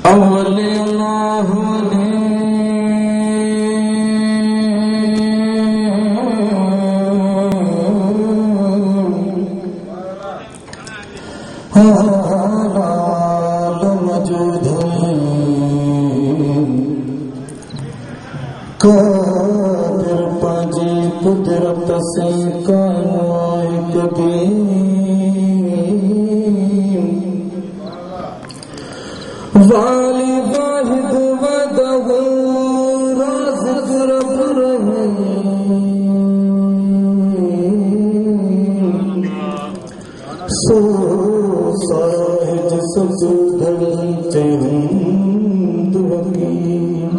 اول اللہ موجود قادر پاجی قدرت سے کانوائے قدیم والی واحد ودہ رازق رب رحیم سو ساہج سب دھڑتے ہند حکیم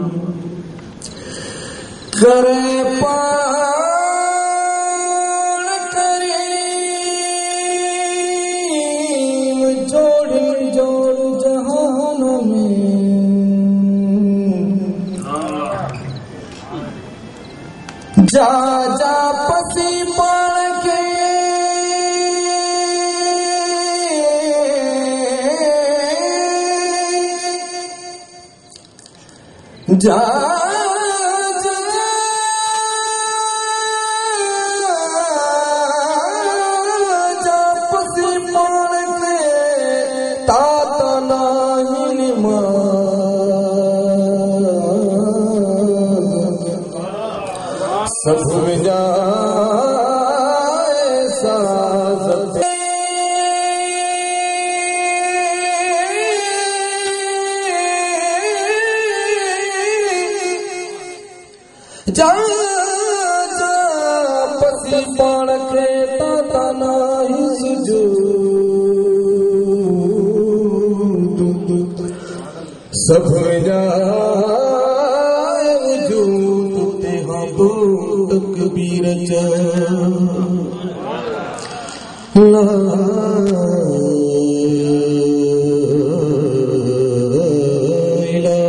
کرے پان کریم جوڑی جوڑ جہان میں جا جا پسی پان کے جا سب میں جائے سازت جا جا پسی پان کے تا ناہی سجود سب میں جائے وجود تہاں تکبیر چا لا الہ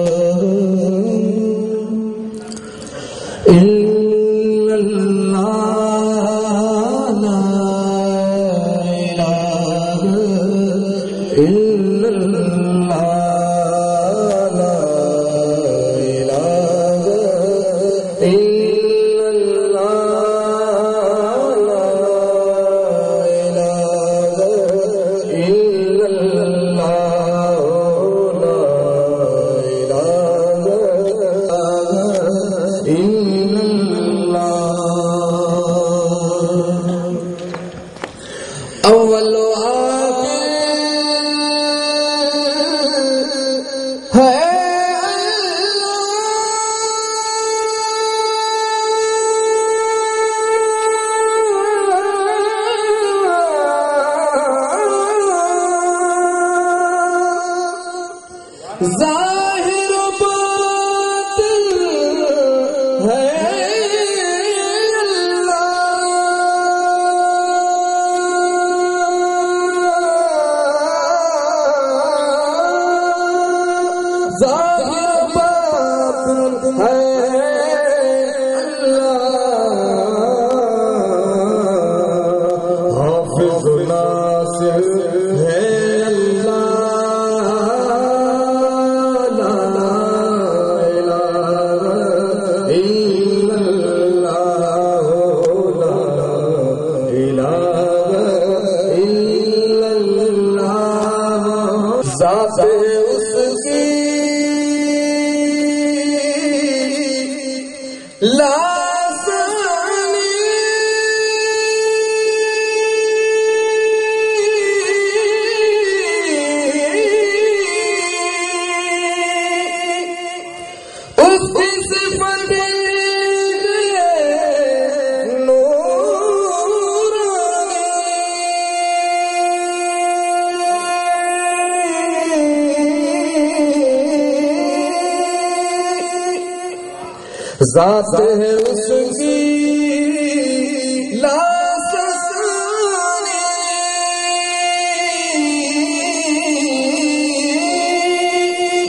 الا اللہ لا الہ الا اللہ اول ظاہر باطن ہے ظاہر باطن ہے اللہ حافظ ناصر ہے ذات اس کی لازانی اس کی صفت ذات ہے اس کی لازانی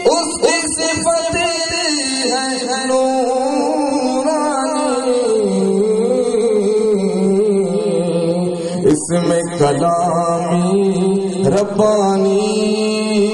اس کی صفت ہے نورانی اس میں کلامی ربانی